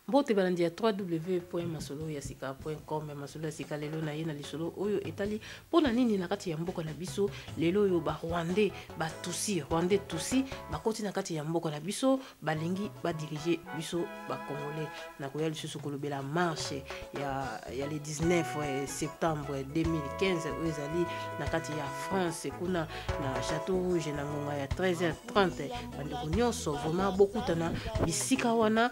Mbote balandi ya www.masoloyasika.com masolo yasika lelo na ye na lisolo oyo etali pona nini na kati ya mboka na biso lelo oyo ba Rwandais ba Tutsi bakoti na kati ya mboka na biso balingi ba diriger biso ba Congolais na koya lisusu kolobela marche ya le 19 septembre 2015 oyo ezali na kati ya France kuna na Château Rouge na ngonga ya 13h30 bandeko nyonso vraiment bokutana bisika wana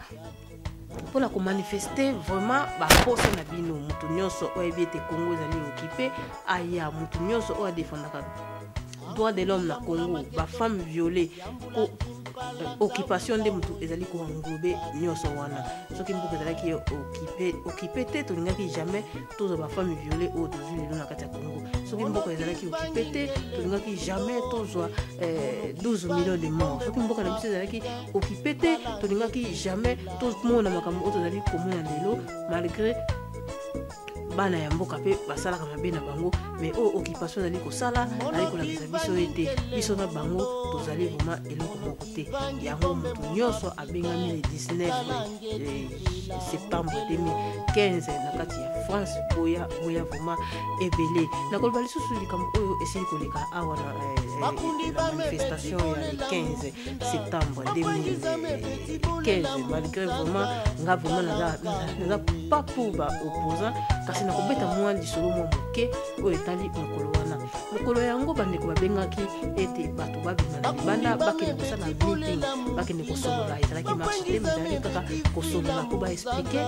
pour la manifester vraiment ba force na bino mutu nyonso oyebi ete Congo ezali occupé aya mutu nyonso o défendaka droit de l'homme na Congo ba femme violée occupation de mutu ezali ko englober nyonso wana soki mboka ezalaki occupé te tolingaki jamais tozo ba femme violée o tozuli na kati ya Congo soki mboka ezalaki occupé te tolingaki jamais tozo 12 millions de morts soki mboka na biso ezalaki occupé te tolingaki jamais tozomona makambo o tozali komona lelo malgré bana ya mboka pe basalaka mabe na bango mais o occupation ezali kosala ali kolakisa biso ete biso na bango tozali vraiment eloko moko te yango moto nyonso abengami le 19 septembre 2015 na kati ya France boya vraiment ebele na koloba lisusu likambo oyo esili koleka awa na manifestation ya le 15 septembre 2015 malgré vraiment nga vraiment naza pas pour ba opposant kasi na kobeta mwa lisolo mwa moke oyo etali mokolo wana mokolo yango bandeko babengaki ete bato babima na libanda bakende kosala meeting bakende kosolola ezalaki marche te ezalaki kaka kosolola po baexplike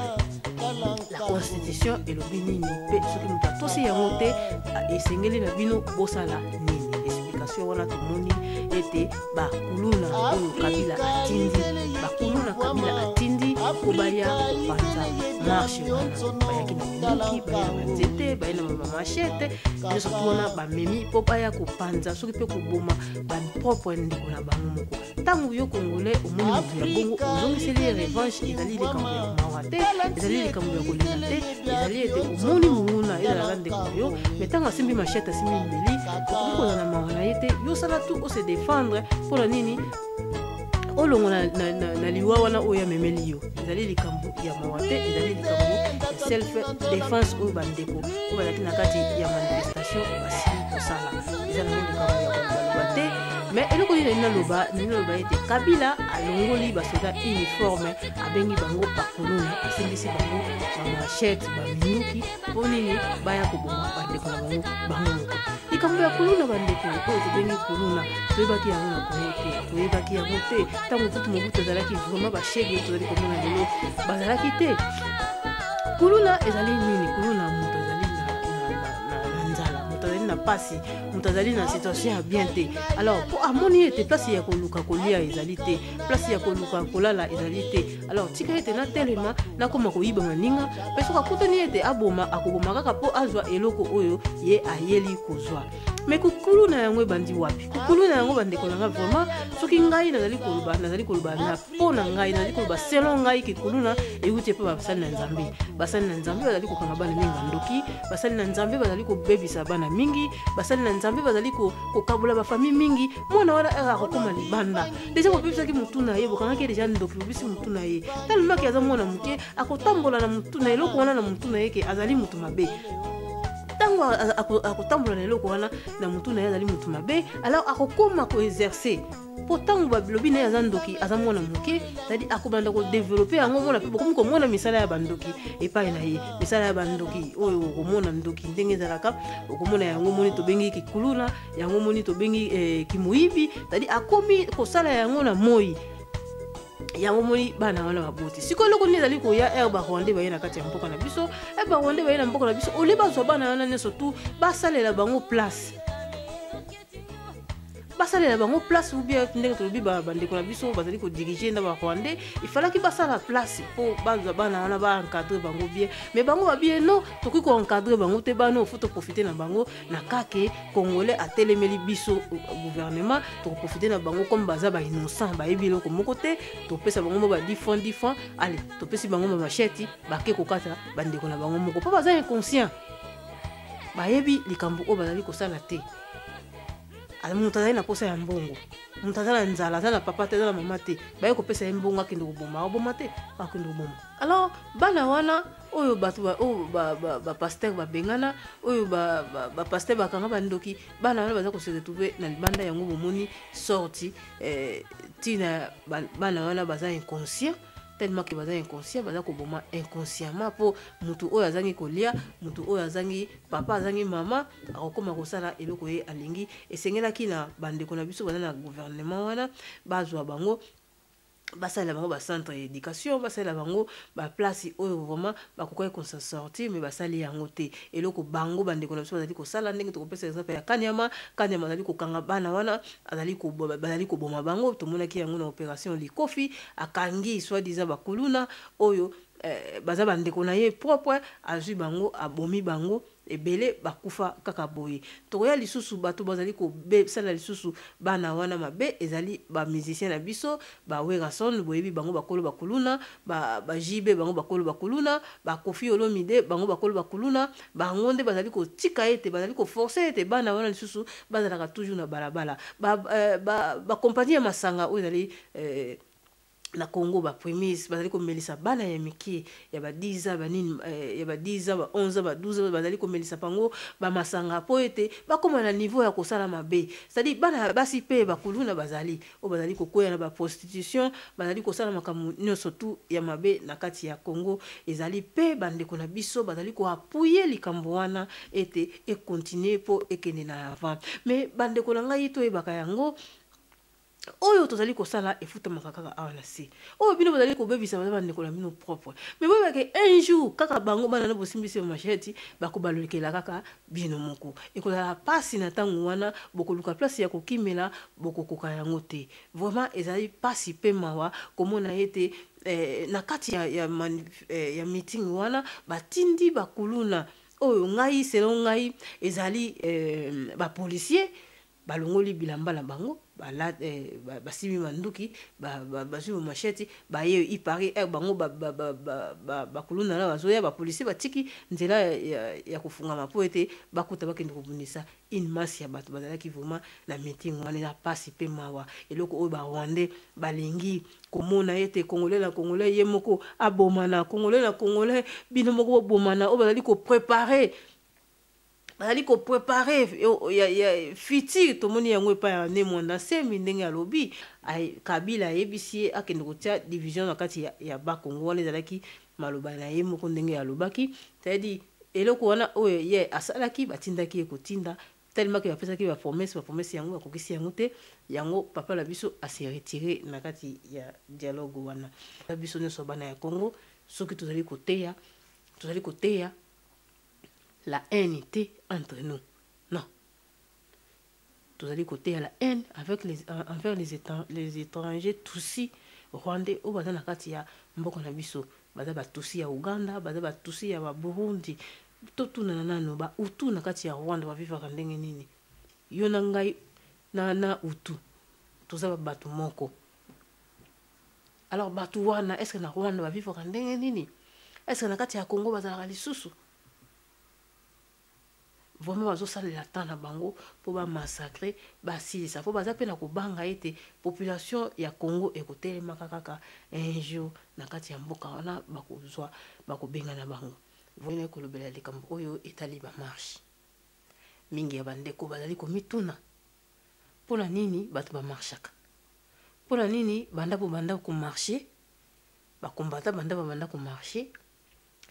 la constitution elobi nini mpe soki moto atosi yango te esengeli na bino bosala nini explication wana tomoni ete bakuluna oyo Kabila atindi kobaya kopanza marche wana bayaki na minduki baya na banzete baya na mamachete nyonso tuna bamemi mpo baya kopanza soki mpe koboma bapropre ndeko na bango moko ntango yo Congolais omoni moto ya bongo ozongiseli revanche ezali likambo ya mawa te ezali likambo ya kolinga te ezali ete omoni monguna ezalaka ndeko na yo me ntango asimbi machete asimbi mbeli okoki kozala mawa na ye te yosala tu ose défendre mpona nini olongo na liwa wana oyo amemeli yo ezali likambo ya mawa te ezali likambo ya self défense oyo bandeko oyo bazalaki na kati ya manifestation basili kosala eza nango likambo ya koloba te mais eloko nini naloba ete Kabila alongoli basoda uniforme abengi bango bakolona asimbisi bango bamachete baminuki mpo nini baya koboma bandeko na bango moko likambo ya koluna bandeko oyo tobengi koluna toyebaki yango na Kongo te toyebaki yango te ntango mobutu ezalaki vraiment bashege tozali komona lelo bazalaki te koluna ezali nini koluna moto ezali na nzala moto azali na pasi moto azali na situation ya bien te alors po amoni ete place ya koluka kolia ezali te place ya koluka kolala ezali te alors tika ete natelema nakoma koyiba maninga mpe soki akutani ete akoboma kaka mpo azwa eloko oyo ye ayeli kozwa mais kukulu na yango ebandi wapi kukulu na yango bandeko nanga vraiment soki ngai nazali koloba na po na ngai nazali koloba selon ngai kikulu na euti pe basali na nzambe bazali kokanga bana mingi bandoki basali na nzambe bazali kobebisa bana mingi basali na nzambe bazali kokabola bafamille mingi mwana wana akokoma libanda deja kobebisaki mutu na ye bokangaki deja ndoki bobisi mutu na ye talemaki aza mwana moke akotambola na mutu na eloko wana na mutu na ye ke azali mutu mabe tango akotambola na eloko wana na mutu na ye azali mutu mabe alors akokoma koexercer po ntango babilobi na ye aza ndoki aza mwana moke c'est-à-dire akobanda kodevelope yango mona mpe bokomi komona misala ya bandoki epai na ye misala ya bandoki oyo okomona ndoki ndenge ezalaka okomona yango moni tobengi kikuluna yango moni tobengi kimoyibi c'est-à-dire akomi kosala yango na moi yango moni bana wana baboti siko loko ni ezali koya ba Rwandais baye na kati ya mboka na biso ba Rwandais baye na mboka na biso ole bazwa bana wana nyonso tu basalela bango place ou bien ndenge tolobi bandeko na biso bazali kodiriger na ba Rwandais il fallait que basala place po bazwa bana wana ba encadrer bango bien mais bango ba bien non tokoki ko encadrer bango te bana faut profiter na bango na kake Congolais atelemeli biso gouvernement to profiter na bango comme baza ba innocent ba yebi loko moko te to pesa bango ba 10 francs allez to pesi bango ba machete ba ke kokata bandeko na bango moko po baza inconscient ba yebi likambo o bazali kosala te moto azali na posa ya mbongo, moto aza na nzala, aza na papa te, aza na mama te, baye kopesa ye mbongo akende koboma, akoboma te, akende koboma. Alors bana wana oyo bato oyo bapaster babengana, oyo bapaster bakanga bandoki, bana wana baza kose retrouver na libanda yango bomoni sorti tina bana wana baza inconscient, tellement que baza inconscient, baza koboma inconsciemment po mutu oyo azangi kolia, mutu oyo azangi papa, azangi mama, akokoma kosala eloko ye alingi. Esengelaki na bandeko na biso baza na gouvernement wana bazwa bango basalela bango ba centre d'éducation, basalela bango ba place oyo vraiment bakokoye ko sortir, mais basali yango te. Eloko bango bandeko na biso bazali kosala ndenge tokopesa exemple ya Kanyama azali kokanga bana wana, bazali koboma bango, tomonaki yango na opération Likofi, akangi soi-disant bakuluna oyo baza bandeko na ye propre, azwi bango, abomi bango, ebele bakufa kaka boye. Tokoya lisusu bato bazali ko sala lisusu bana wana mabe, ezali ba musicien na biso, ba Werason boyebi bango bakolo bakuluna, ba Jibe bango bakolo bakuluna, ba Kofi Olomide bango bakolo bakuluna, bango nde bazali ko tika ete, bazali ko forcer ete bana wana lisusu bazalaka toujours na balabala. Ba compagnie ya masanga oyo ezali na Congo ba premise bazali ko melisa bana ya miki ya ba 10 ans ba nini ya ba 10 ans ba 11 ans ba 12 ans bazali ko melisa pango ba masanga po ete ba koma na niveau ya kosala mabe, c'est-à-dire bana basi pe bakuluna bazali o bazali ko koya na ba prostitution, bazali ko sala makamu nyonso tu ya mabe na kati ya Congo. Ezali pe bandeko na biso bazali ko appuyer likambo wana ete e continuer po ekende na avant. Mais bandeko na ngai to ebaka yango oyo tozali kosala efuta makaka awa na se, oyo bino bazali kobebisa baza bandeko na bino propre, mais boyeba ke un jour kaka bango bana na bosimbisi ya macheti bakobalolekela kaka bino moko, ekozala pasi na ntango wana bokoluka place ya kokimela bokokoka yango te. Vraiment ezali pasi pe mawa komona ete na kati ya meeting wana batindi bakuluna oyo ngai selon ngai ezali ba policier balongoli bilamba na bango basimi manduki bazwi macheti baye ipari bango bakuluna na bazoya ba policier batiki nzela ya kufungama po ete bakuta bakende kobundisa une masse ya bato bazalaki vraiment na meeting wana na pasi pe mawa. Eloko oyo ba Rwandais balingi komona ete Congolais na Congolais ye moko abomana, Congolais na Congolais bino moko bomana, o bazali ko préparer ya fiti tomoni yango pa ya ne mwanda semi ndenge alobi Kabila yebisi akende kotia division na kati ya ba Congo wana ezalaki maloba na ye moko ndenge alobaki, c'est-à-dire eloko wana oyo ye asalaki batindaki ekotinda tellement que bapesaki ba promesse yango akokisi yango te, yango papa la biso a se retiré na kati ya dialogue wana. La biso nyonso bana ya Congo soki tozali koteya la haine était entre nous. Non. Tozali côté à la haine envers les étrangers Tutsi Rwandais au baza na kati ya mboko na biso, baza ba Tutsi ya Uganda, baza ba Tutsi ya Burundi, totu na nano ba Utu na kati ya Rwanda ba vivaka ndenge nini. Yo na ngai na Utu tozaba batu moko. Alors batu wana est-ce que na Rwanda ba vivaka ndenge nini? Est-ce que na kati ya Congo bazalaka lisusu? Vraiment bazosalela temps na bango po ba massacrer basilisa po baza pe na kobanga ete population ya Congo ekotelema kaka un jour na kati ya mboka wana bakozwa bakobenga na bango. Voyez kolobela likambo oyo etali ba marche mingi ya bandeko bazali komituna pona nini bato ba marchaka, pona nini banda ko marcher ba combattant banda ko marcher,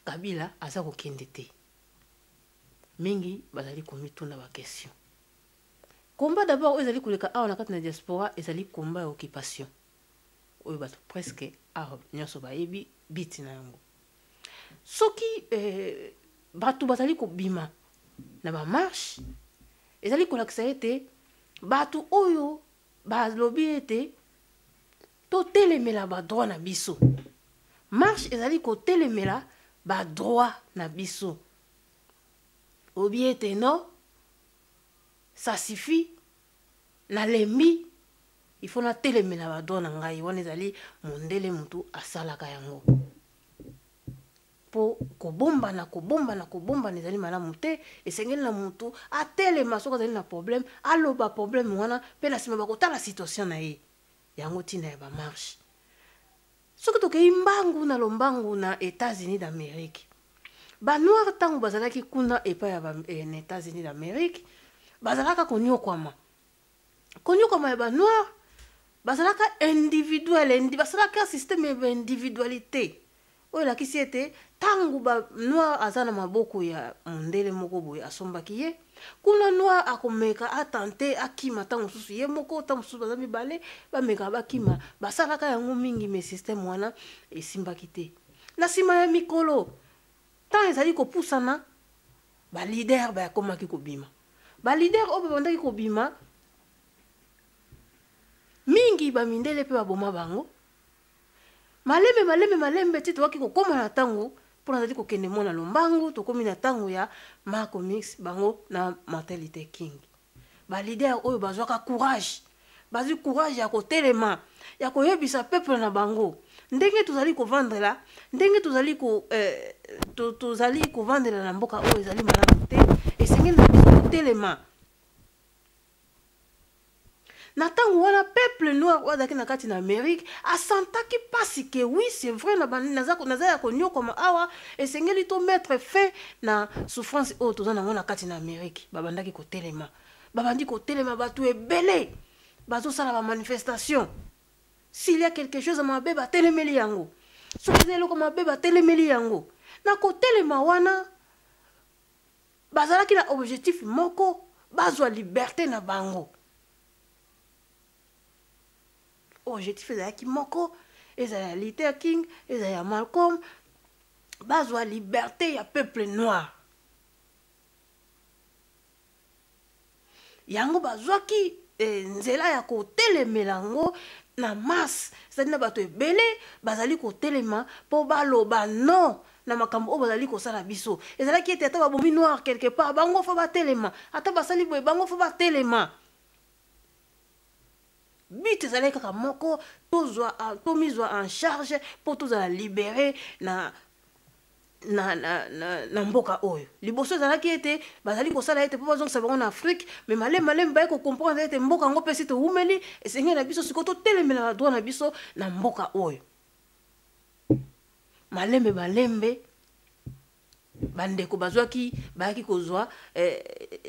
Kabila aza kokende te. Mingi bazali komituna ba question. Combat d'abord ezali koleka awa na kati na diaspora ezali combat ya occupation. Oyo bato presque nyonso bayebi biti na yango. Soki bato bazali kobima na ba marche ezali kolakisa ete bato oyo balobi ete to telemela ba droit na biso. Marche ezali ko telemela ba droit na biso. Obiete non, ça suffit. Na lembi, il faut na telemela ba droit na ngai wana ezali mondele mutu asalaka yango. po kobombana ezali malamu te esengeli na mutu atelema soki azali na problème aloba problème wana mpe na nsima bakotala situation na ye yango ntina ya bamarshe soki tokei mbangu na lombangu na États-Unis d'Amérique banoir ntango bazalaki kuna epai ya na États-Unis d'Amérique bazalaka konyokwama ya banoir bazalaka individuel basalaka système ya individualité oyo elakisi ete ntango banoir aza na maboko ya mondele moko boye asombaki ye kuna noir akomeka atante akima ntango mosusu ye moko ntango mosusu baza mibale bameka bakima basalaka yango mingi me système wana esimbaki te na nsima ya mikolo ntango ezali kopusana balider bayakomaki kobima balider oyo babandaki kobima mingi bamindele mpe baboma bango malembe ti towaki kokóma na ntango mpona azali kokende mona lombangu tokómi na ntango ya Malcolm X bango na Martin Luther King balider oyo bazwaka courage bazwi courage ya kotelema ya koyebisa peuple na bango ndenge tozali kovandela ndenge tozali kovandela na mboka oyo ezali malamu te esengeli na biso kotelema na ntango wana peuple noir oyo azalaki na kati na Amérique asantaki pasi ke oui c'est vrai naza ya konyokoma awa esengeli to mettre fin na souffrance oyo toza nango na kati na Amérique babandaki kotelema bato ebele bazosala bamanifestation s'il y a quelque chose mabe batelemeli yango soki eza eloko mabe batelemeli yango na kotelema wana bazalaki na objectif moko bazwa liberté na bango objectif ezalaki moko ezala ya Luther King ezala ya Malcolm bazwa liberté ya peuple noir yango bazwaki nzela ya kotelemela yango na masse ezali na bato ebele bazali kotelema mpo baloba non na makambo oyo bazali kosala biso ezalaki ete ata babomi noir quelque part bango fo batelema ata basali boye bango fo batelema but ezalaki kaka moko tomizwa en charge mpo tozala libéré na mboka oyo liboso ezalaki ete bazali kosala ete mpo bazongisa bango na Afrique me malemi baye kocomprendre ete mboka yango mpe si toumeli esengeli na biso sikoyo totelemela badroit na biso na mboka oyo malembe bandeko bayaki kozwa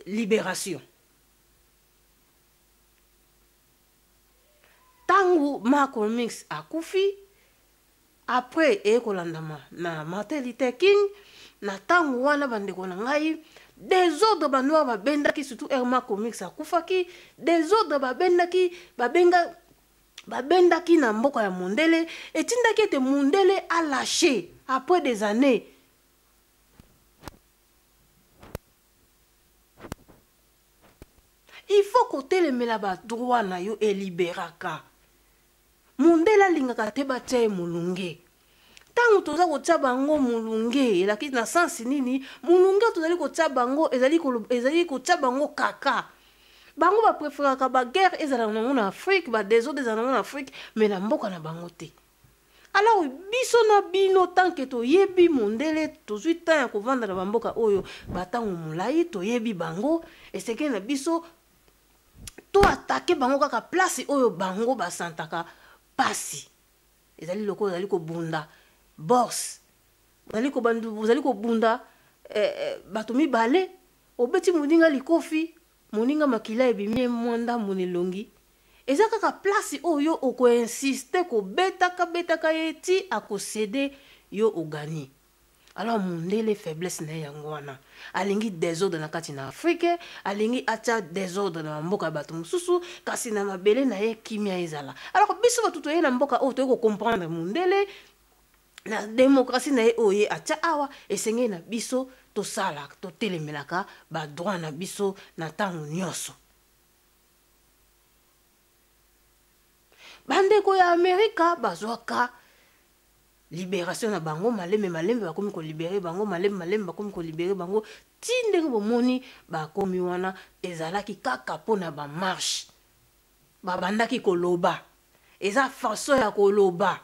libération tangu Malcolm X akufi après ekolandama na Martin Luther King na tangu wana bandeko na ngai désordre banoir babendaki surtout Malcolm X akufaki désordre babendaki na mboka ya mondele etindaki ete mondele a lâché après des années il faut kotelemela badroit na yo elibéraka mondele alingaka te batia ye molunge ntango toza kotia bango molunge elaki na sansi nini molunge tozali kotia bango ezali kotia bango kaka bango bapreferaka baguerre ezalaka nango na Afrique badésordre ezalaka nango na Afrique mais na mboka na bango te alors biso na bino tanke toyebi mondele tozwi temps ya kovanda na bamboka oyo batango molai toyebi bango eseke na biso to atake bango kaka place oyo bango basantaka pasi ezali loko ezali kobunda bourse ezali kobunda bato mibale obeti moninga likofi moninga makila ebimi mwanda monelongi eza kaka place oyo okoinsiste betaka ye ti akosede yo ogani alors mondele faiblesse na yango wana alingi désordre na kati na Afrique alingi atia désordre na mboka bato mosusu kasi na mabele na ye kimia ezala alors biso bato toye na mboka oyo toye comprendre mondele na démocratie na ye oye atia awa esengeli na biso tosala totelemelaka badroit na biso na ntango nyonso bandeko ya Amerika bazwaka libération na bango malembe bakomi ko libérer bango malembe bakomi ko libérer bango ti ndenge bomoni bakomi wana ezalaki kaka pona ba marche babandaki koloba eza façon ya koloba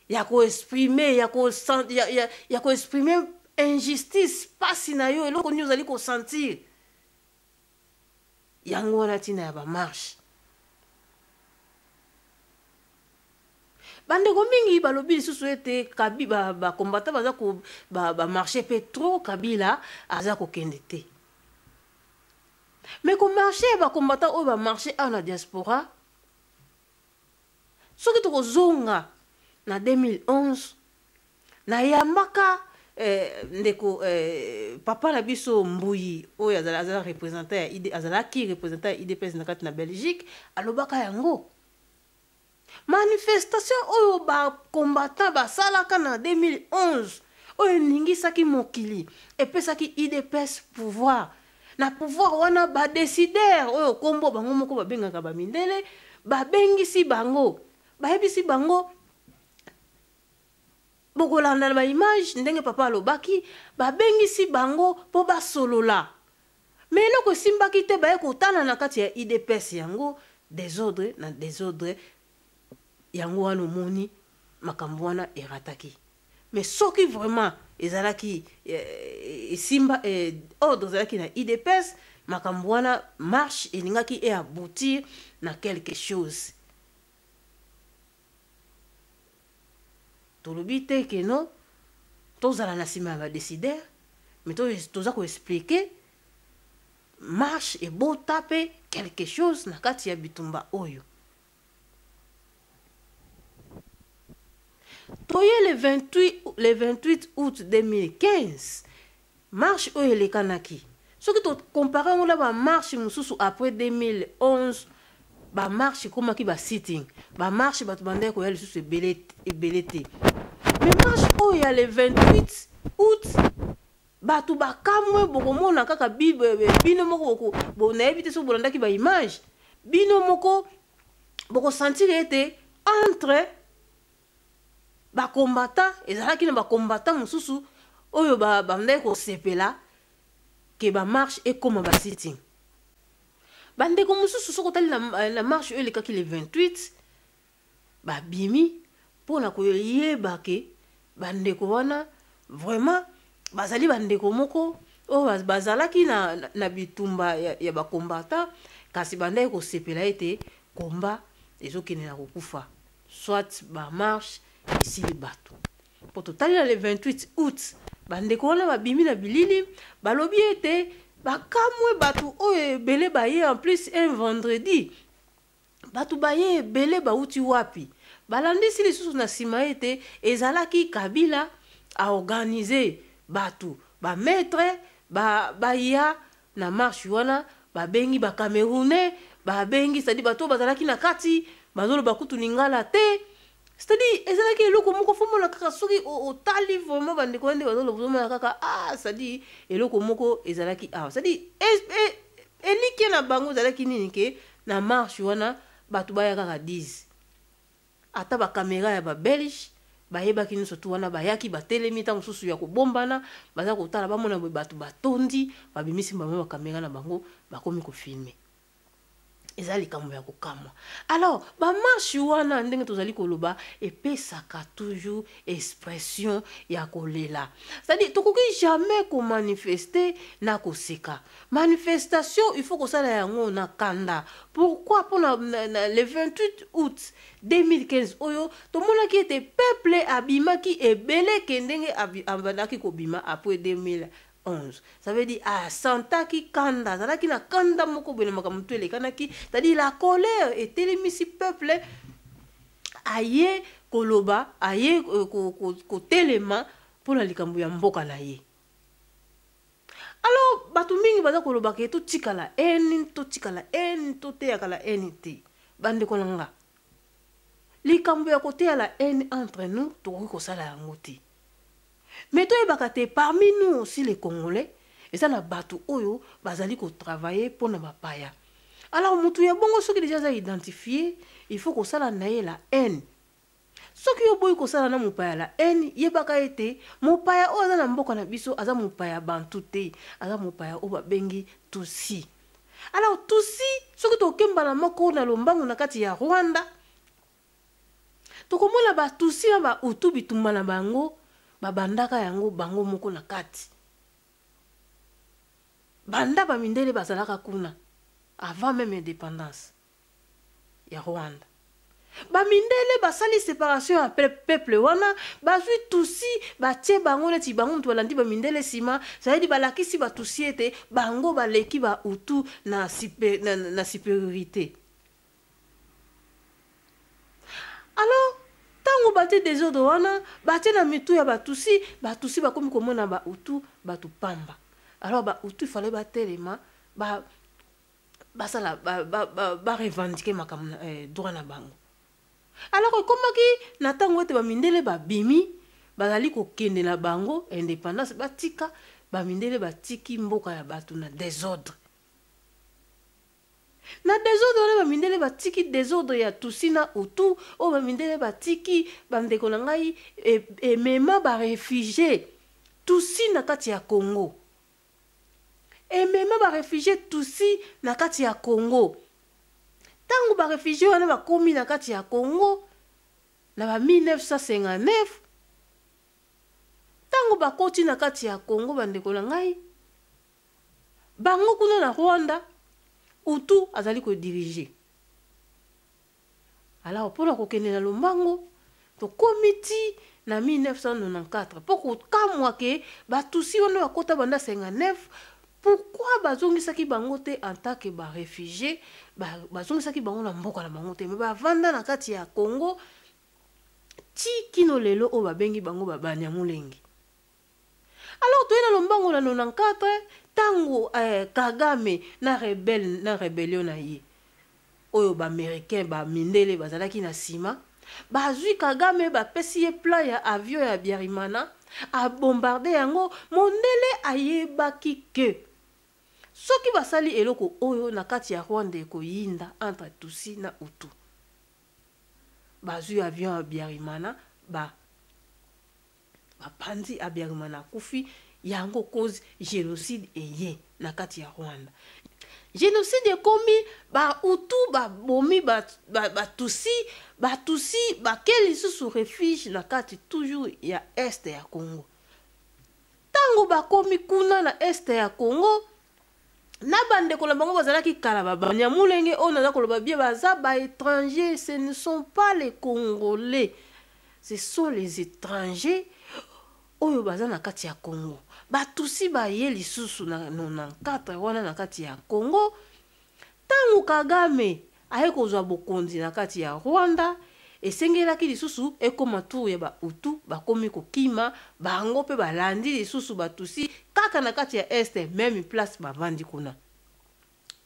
ya koexprime ya koexprime injustice pasi na yo eloko nini ozali kosentir yango wana ntina ya bamarshe. Bandeko mingi balobi lisusu ete bakombata baza bamarche mpe trop Kabila aza kokende te. Mais komarche bakombata oyo bamarche awa na diaspora soki tokozonga na 2011 na yambaka ndeko papa na biso Mbuyi oyo azala représentant ya ID azalaki représentant ya IDPS na kati na Belgique alobaka yango manifestation oyo bakombata basalaka na 2011 oyo ningisaki mokili epesaki IDPS pouvoir na pouvoir wana badesider oyo kombo bango moko babengaka bamindele babengisi bango bayebisi bango bokolanda na image ndenge papa alobaki babengisi bango po basolola mais eloko esimbaki te baye kotana na kati ya IDPS yango désordre na désordre yango wana omoni makambo wana erataki. Mais soki vraiment ezalaki esimba ordre ezalaki na IDPS makambo wana marche elingaki aboutir na quelque chose. Tolobi te ke no tozala na nsima ya badesider mais toza koexplike marche ebota mpe quelque chose na kati ya bitumba oyo. Toye le 28 août 2015 marche oyo elekanaki soki tokompare yango na bamarche mosusu après 2011 bamarche ekomaki basitting bamarche bato bandaki koya lisusu ebele te. Mais marche oyo ya le 28 août bato bakamwe bokomona kaka bino moko nayebi te soki bolandaki baimage bino moko bokosentir ete entre bakombata ezalaki na bakombata mosusu oyo bandaki kosepela ke bamarche ekoma basitting. Bandeko mosusu soko tali na marche oyo elekaki le 28 babimi mpona koyeba ke bandeko wana vraiment bazali bandeko moko oyo bazalaki na bitumba ya bakombata kasi bandaki kosepela ete komba ezokende na kokufa soit bamarche esili bato. Po totali na le 28 août bandeko wana babimi na bilili balobi ete bakamwe bato oyo ebele baye en plus un vendredi bato baye ebele bauti wapi balandisi lisusu na nsima ete ezalaki Kabila aorganize bato bametre baya na marche wana babengi bacamerounais babengi c'est-à-dire bato bazalaki na kati bazoloba kutu lingala te. C'est-à-dire ezalaki eloko moko fomona kaka soki otali vraiment bandeko nde bazolobozomona kaka c'est-à-dire eloko moko ezalaki c'est-à-dire eliki na bango ezalaki nini ke na marche wana bato baya kaka 10 ata bakamera ya babelge bayebaki nyonso tu wana bayaki batelemi ntango mosusu ya kobombana baza kotala bamona bato batondi babimisi bango bakamera na bango bakomi kofilme. Ezali likambo ya kokamwa. Alors bamarche wana ndenge tozali koloba epesaka toujours expression ya kolela. C'est-à-dire tokoki jamais ko manifester na koseka. Manifestation il faut kosala yango na kanda. Pourquoi pour le 28 août 2015 oyo tomonaki ete peuple abimaki ebele kendenge abandaki kobima après 2011. Ça veut dire santaki kanda zalaki na kanda moko bene makamto elekanaki, c'est-à-dire la colère et telemisi peuple aye koloba aye ko telema pour la likambo ya mboka na ye. Alors batu mingi baza koloba ke to tikala en to te yakala en te bande konanga likambo ya kote ya la haine entre nous to ko sala yango te. Mais parmi nous aussi les Congolais, et ça na batu oyo bazali ko travailler pour na mapaya. Alors mutu ya bongo soki déjà identifié, il faut que ça la naie la haine. Soki yo boy ko sala na mopaya la haine, yebaka ete mopaya oyo na mboka na biso aza mopaya bantu te, aza mopaya oyo bengi Tutsi. Alors Tutsi soki to kemba na moko na lombango na kati ya Rwanda tokomona batusi na bautu bitumba na bango babandaka yango bango moko na kati banda bamindele bazalaka kuna avant même indépendance ya Rwanda. Bamindele basali séparation ya peuple wana bazwi tusi batie bango neti bango mutu balandi bamindele sima zaidi balakisi batusi ete bango baleki ba utu na supériorité. Alors tango batie désordre wana batie na mitu ya batusi bakomi komona ba utu batu pamba. Alors ba utu il fallait batelema ba basala ba revendiquer makamna droit na bango. Alors comment ki na tango ete bamindele babimi bazali kokende na bango indépendance batika bamindele batiki mboka ya batu na désordre. Na désordre na bamindele batiki désordre ya tusi na utu o bamindele batiki bandeko na ngai mema ba réfugié tusi na kati ya Congo. Mema ba réfugié tusi na kati ya Congo. Tango ba réfugié wana bakomi na kati ya Congo na ba 1959 tango bakoti na kati ya Congo bandeko na ngai bango kuna na Rwanda utu azali ko diriger. Alors pour la kokende na lombango to komiti na 1994 pour ko kamwa ke batusi wana bakota banda 59. Pourquoi bazongisaki bango te en tant que ba réfugié bazongisaki bango na mboka na bango te mais bavanda na kati ya Congo ti kino lelo o babengi bango babanya mulengi. Alors toyena lombango na 94 tango Kagame na rébellion na ye oyo ba américain ba mindele bazalaki na sima bazui Kagame bapesi ye plan ya avion ya Biarimana a bombarder yango mondele ayebaki ke soki basali eloko oyo na kati ya Rwanda ekoyinda entre tusi na utu bazui avion ya Biarimana bapandi a Biarimana kufi yango cause génocide eye na kati ya Rwanda. Génocide ekomi ba utu ba bomi ba tusi bakeli sous refuge na kati toujours ya est ya Congo. Tango bakomi kuna na est ya Congo na bandeko na bango bazalaki kala babanya mulenge o naza koloba bien baza ba étrangers, ce ne sont pas les Congolais, ce sont les étrangers oyo baza na kati ya Congo. Batusi ba ye lisusu na 94 wana na kati ya Congo. Tango Kagame aye kozwa bokonzi na kati ya Rwanda esengelaki lisusu ekoma tour ya ba utu bakomi kokima bango pe balandi lisusu batusi kaka na kati ya est même place bavandi kuna.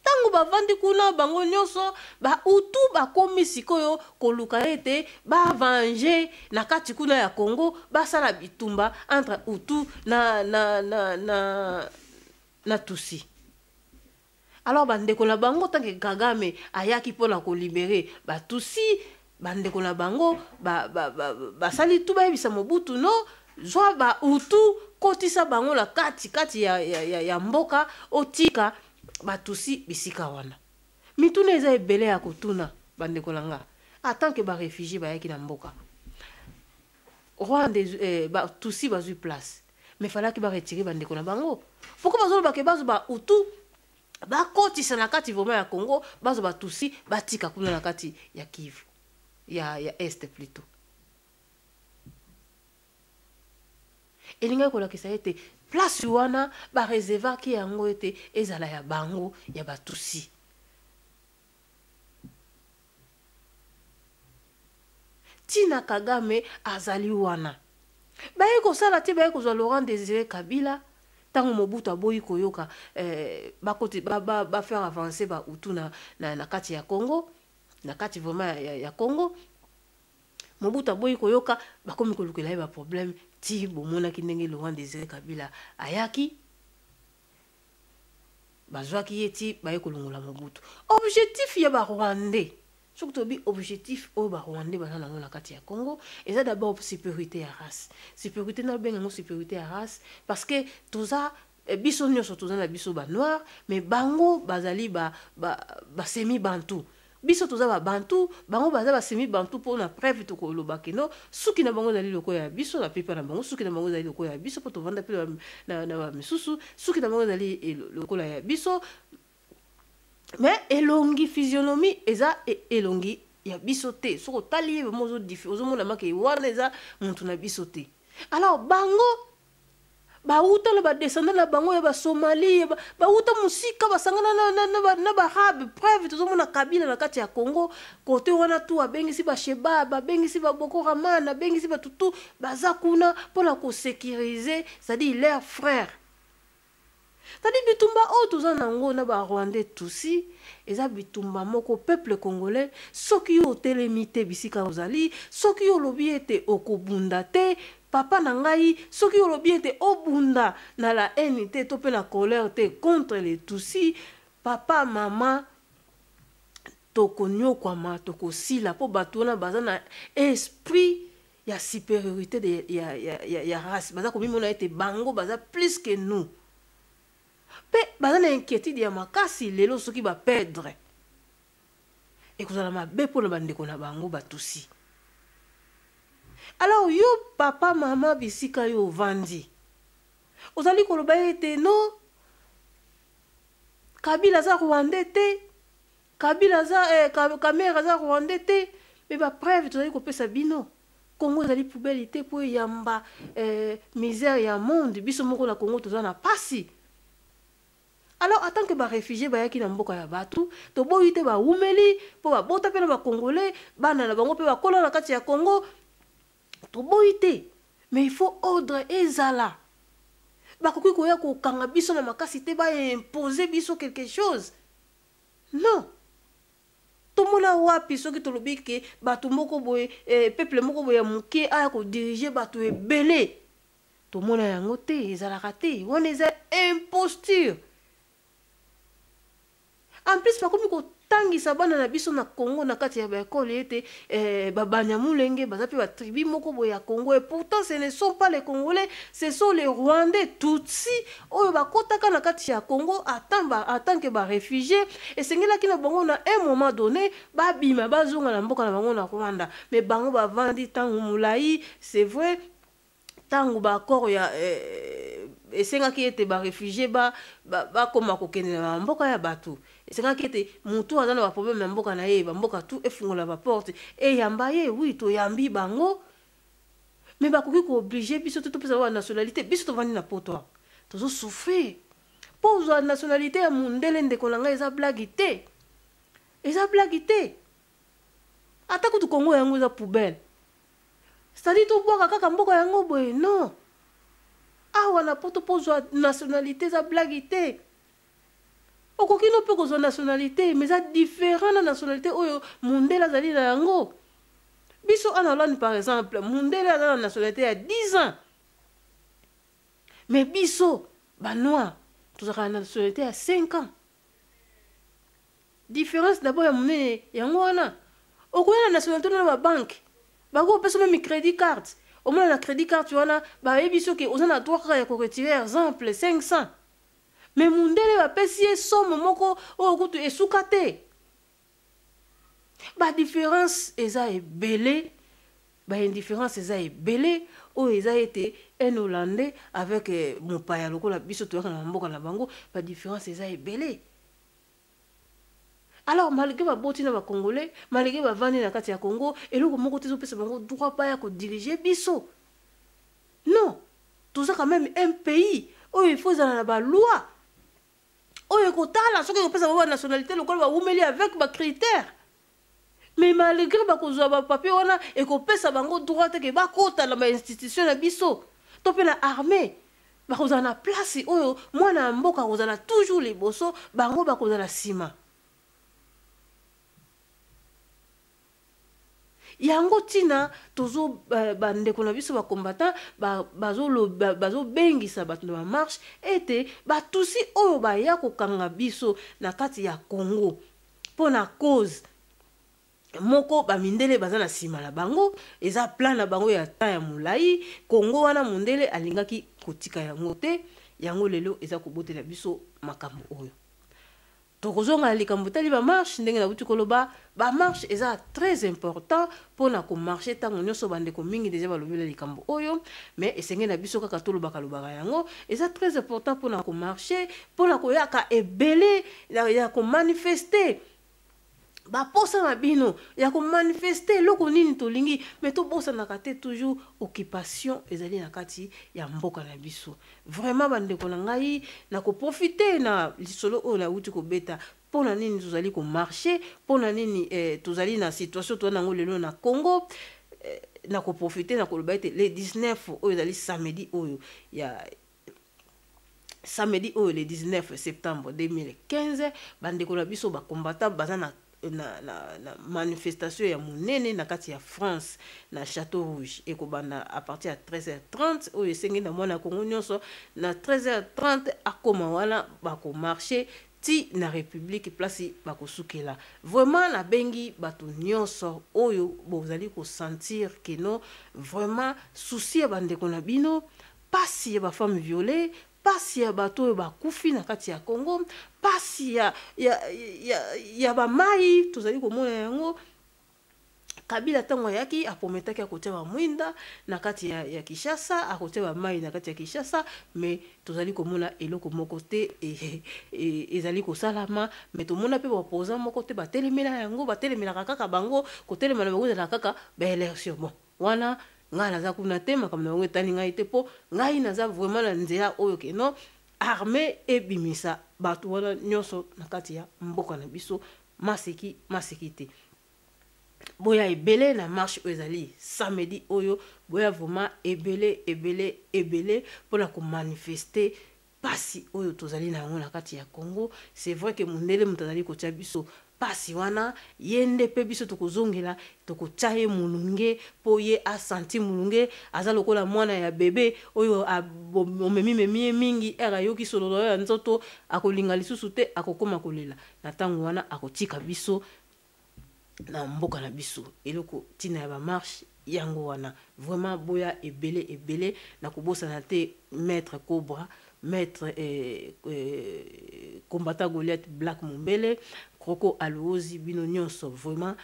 Tango bavandi kuna bango nyonso ba utu bakomi sikoyo koluka ete ba venger na kati kuna ya Congo basala bitumba entre utu na tusi. Alors bandeko na bango tanke Kagame ayaki pona ko libérer batusi bandeko na bango basali tu bayebisa Mobutu no zwa ba utu kotisa bango la kati ya mboka otika batusi bisika wana. Mituna eza ebele ya kotuna bandeko na nga en tant que ba réfugié bayaki na mboka Rwanda batusi bazui place mais falaki ba retirer bandeko na bango. Pourquoi bazolo ba ke bazo ba utu bakotisa na kati vraiment ya Congo bazo batusi batika kuna na kati ya Kivu ya est plutôt. Elinga kolakisa ete place wana ba réservoir ki yango ete ezala ya bango ya batusi. Tina Kagame azali wana baye kosala te baye kozwa Laurent Désiré Kabila tango Mobutu aboyi koyoka bakoti ba faire avancer ba utu na kati ya Congo na kati vraiment ya Congo. Mobutu aboyi koyoka bakomi kolukela ba problème ti bomona ki ndenge Laurent Désiré Kabila ayaki bazwaki yeti baye kolongola Mobutu. Objectif ya ba Rwandais surtout bi objectif o ba Rwandais bana na kati ya Congo et ça d'abord sécurité à race. Sécurité na benga sécurité à race parce que tout ça biso nyonso toza na biso ba noir mais bango bazali ba semi bantu biso toza ba bantu bango baza ba semi bantu pour na preuve to ko loba keno suki na bango zali loko ya biso la pipa na bango suki na bango zali loko ya biso po to vanda pe na ba misusu suki na bango zali loko ya biso mais elongi physionomie eza elongi ya biso te soko tali ye mozo difi ozomona make wana eza muntu na biso te. Alors bango bauta na badescendant na bango ya ba Somalie bauta musika basangana na ba Arabe preuve tozomona Kabila na kati ya Congo kote wana tu abengisi ba Sheba babengisi ba Boko Haram abengisi ba tutu baza kuna pona ko sécuriser c'est-à-dire leurs frères. C'est-à-dire bitumba o toza nango na ba Rwandais Tutsi eza bitumba moko peuple congolais soki yo telemite bisika ozali soki yo lobi ete okobunda te papa na ngai soki yo lobi ete obunda na la haine te to pe na colère te contre les Tutsis papa mama tokonyokwama tokosila po bato wana baza na esprit ya supériorité de ya race baza komimona ete bango baza plus que nous. Pe baza na inquiétude ya makasi lelo soki ba perdre ekozala mabe mpona bandeko na bango batusi. Alors yo papa mama bisika yo vandi ozali koloba ete no Kabila za Rwandais te Kabila za Kamera za Rwandais te mais ba preuve tozali kopesa bino Congo ezali poubelle te po yamba misère ya monde biso moko na Congo toza na pasi. Alors, en tant que réfugié, il y a des gens qui sont to boyi te ba umeli po ba bota pe na ba congolais bana na bango pe ba kola na kati ya Congo to boyi te mais il faut ordre ezala ba koki ko ya ko kanga biso na makasi te ba imposer biso quelque chose non to mona wapi soki to lobi ke bato moko boye peuple moko boye muke aya ko diriger bato ebele to mona yango te ezala raté on est imposture. En plus, par contre, ko tangisa bana na biso na Congo na kati ya ba école ete babanya mulenge bazapi ba tribu moko boya Congo et pourtant ce ne sont pas les Congolais, ce sont les Rwandais Tutsi oyo bakotaka na kati ya Congo en tant que ba réfugiés et sengela ki na bango na un moment donné ba bima bazonga na mboka na bango na Rwanda mais bango ba vandi tangu mulai c'est vrai tangu ba accord ya esengaki ete ba réfugié ba koma kokende na mboka ya bato esengaki ete mutu aza na ba problème na mboka na ye ba mboka tu efungola ba porte e yamba ye oui to yambi bango mais ba koki ko obligé biso to pesa wa nationalité biso to vandi na poto tozo souffrir pose la nationalité ya mundele ndeko na ngai eza blague te ata kutu Congo yango eza poubelle c'est-à-dire to boka kaka mboka yango boye non awa na poto pozwa nationalité za blague te okoki no pe kozwa nationalité mais ça différent na nationalité oyo mundela zali na yango biso en Hollande par exemple mundela na nationalité à 10 ans mais biso ba noir tozaka na nationalité à 5 ans différence d'abord ya monene yango wana okoya na nationalité na ba banque bako pesa même crédit card au moins la crédit card tu wana ba ebiso ke ozana droit ya ko retirer exemple 500 mais mundele ba pesi somme moko o kutu esuka te ba différence eza ebele ba indifférence eza ebele o eza été un Hollandais avec mon paya lokola biso to na mboka na bango ba différence eza ebele. Alors malgré ba boti na ba Congolais malgré ba vandi na kati ya Congo eloko moko tezo pesa bango droit pa ya ko diriger biso non tout ça quand même un pays où il faut na ba loi oyo kotala soki kopesa ba nationalité lokola ba umeli avec ba critères mais malgré ba kozwa ba papier wana e kopesa bango droit te ke ba kota na ba institution na biso to pe na armée ba kozana place oyo mwana mboka kozana toujours les bosso bango ba kozana sima yango tina tozo bandeko na biso ba combattant bazo bengisa bato na marche ete batusi oyo ba ya kokanga biso na kati ya Congo pona cause moko ba mindele baza na sima na bango eza plan na bango ya ta ya mulai Congo wana mundele alingaki kotika yango te yango lelo eza kobotela biso makambo oyo tokozonga likambo tali ba marche ndenge na butu koloba ba marche eza très important pona ko marcher tango nyoso bande ko mingi déjà balobela likambo oyo mais esenge na biso kaka toloba kalobaka yango eza très important pona ko marcher pona ko yaka ebele ya ko manifester ba posa na bino ya ko manifester loko nini tolingi mais to bosa na kate toujours occupation ezali na kati ya mboka na biso vraiment bande ko na ngai na ko profiter na lisolo o na uti ko beta pona nini tozali ko marcher pona nini tozali na situation to na ngolelo na Congo na ko profiter na ko loba ete le 19 oyo ezali samedi oyo ya samedi oyo le 19 septembre 2015 bande ko na biso ba combattant bazana na manifestation ya munene na kati ya France na Château Rouge et kobanda à partir de 13h30 o esengi na mwana Congo nyonso na 13h30 akoma wana bako marcher ti na République place bako sukela vraiment na bengi bato nyonso oyo bozali ko sentir que non vraiment souci ya bande ko na bino pasi ya ba femme violée pasi ya bato ba kufi na kati ya Congo pasi ya ba mai tozali komona yango Kabila tango yaki apometaki akotia ba mwinda na kati ya Kinshasa akotia ba mai na kati ya Kinshasa mais tozali komona eloko moko te ezali ko salama mais tomona pe ba posa moko te ba telemela yango ba telemela kaka bango ko telemela bango na kaka ba élection bon wana nga naza kuna te makambo na bango etali ngai te po ngai naza vraiment na nzela oyo ke non armée ebimisa bato wana nyonso na kati ya mboka na biso maseki te boya ebele na marche oyo ezali samedi oyo boya vraiment ebele pona ko manifester pasi oyo tozali na yango na kati ya Congo c'est vrai que mundele mutazali ko tia biso pasi wana yende pe biso tokozongela tokochaye mulunge po ye asanti mulunge aza lokola mwana ya bebe oyo omemi mingi era yoki solo ya nzoto akolinga lisusu te akokoma kolela na tango wana akotika biso na mboka na biso eloko tina ya ba marche yango wana vraiment boya ebele na kobosa na te maître Cobra maître combattant Goliath Black Mumbele Kroko Aluozi bino nyonso vraiment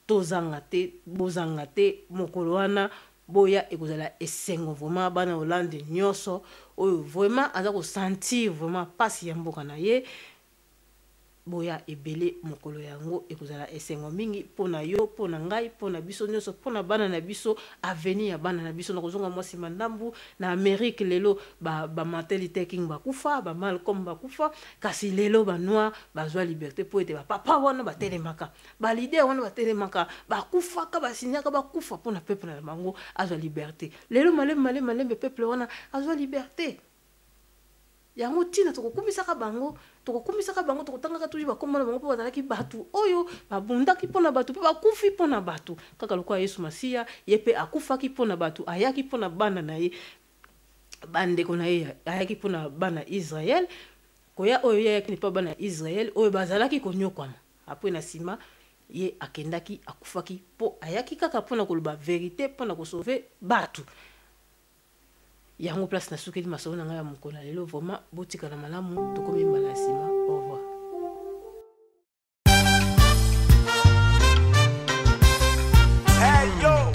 tozanga te mokolo wana boya ekozala esengo vraiment bana Hollande nyonso oyo vraiment aza ko sentir vraiment pasi ya mboka na ye boya ebele mokolo yango ekozala esengo mingi pona yo pona ngai pona biso nyonso pona bana na biso avenir ya bana na biso na kozonga mwasi mandambu na Amerique lelo ba Martin Luther King bakufa ba Malcolm bakufa kasi lelo ba noir bazwa liberté po ete ba papa wana batelemaka ba leader wana batelemaka bakufa ka basinyaka bakufa pona peuple na bango azwa liberté lelo malembe peuple wana azwa liberté yango tina tokokumisaka bango tokotangaka toujours bakoma na bango po bazalaki batu oyo babundaki pona batu pe bakufi pona batu kaka lokwa Yesu Masiya ye pe akufaki pona batu ayaki pona bana na ye bandeko na ye ayaki pona bana Israël koya oyo yaki pa bana Israël oyo bazalaki konyokwama apres na sima ye akendaki akufaki po ayaki kaka pona koloba vérité pona ko sauver batu yango place na sukeli masolo na ngai ya mokola lelo vraiment botika na malamu tokomi mbala sima au revoir. Hey yo,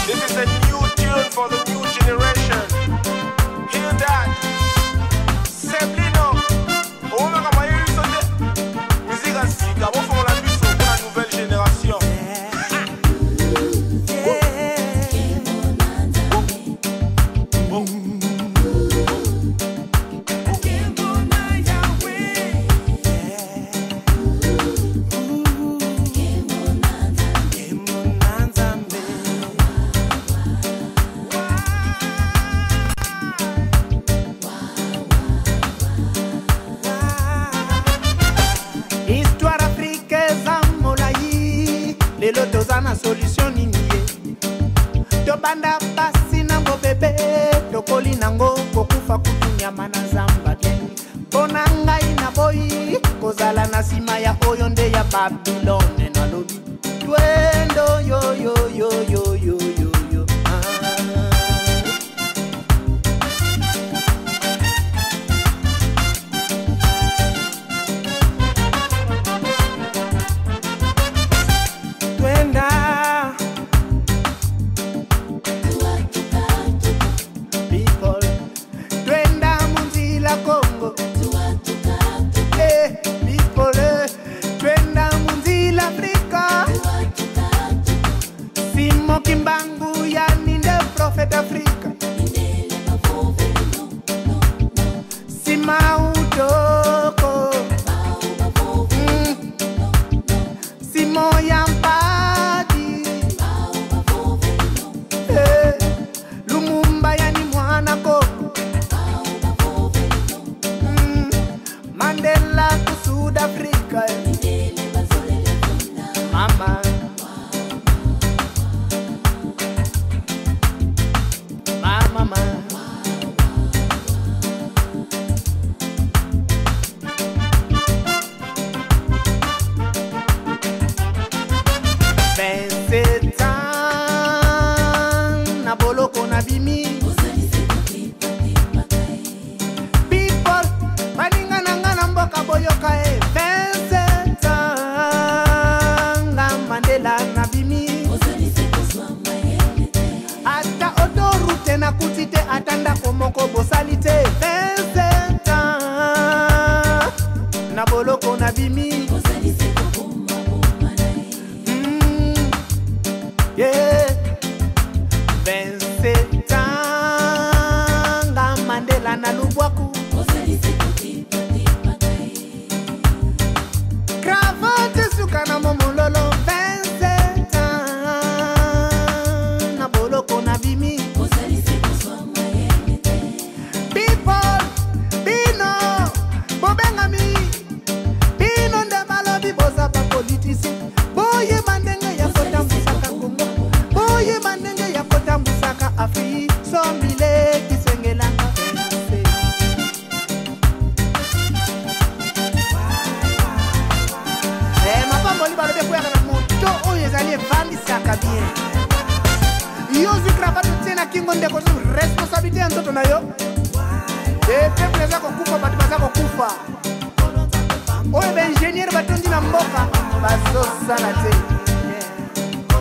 this is a new tune for the new generation. Hear that? Semblino, on va kama hiyo sonde. Musique asika, on fait la musique pour la nouvelle génération. Solution nini to banda basi nango bebe to koli nango kokufa kutunyama na zamba bien pona ngai na boyi kozala na sima ya oyo nde ya Babylone na lobi twendo yo moko bosalité 27 ans na boloko na bimi yeah 27 ans nga Mandela na Lubwaku cravate suka na momololo 27 ans na boloko na bimi people bino bobengami bino nde balobi boza pa politisi boye mandenge ya kota musaka Kongo boye mandenge ya kota musaka Afrique sombile kisengelanga mapamboli balobi kuyaka na moto oyo ezali evandisaka bien yo zikravato tena kingo ndeko zu responsabilité ya ntoto na yo epeple eza kokufa bato baza kokufa oyo baingénieur batondi na mboka bazosala te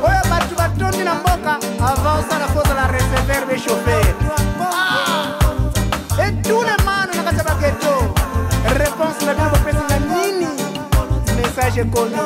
oyo bato batondi na mboka avant osala kozala receveur de chauffeur et tous les mano na kati ya bageto réponse na bino bopesinga nini message ekomi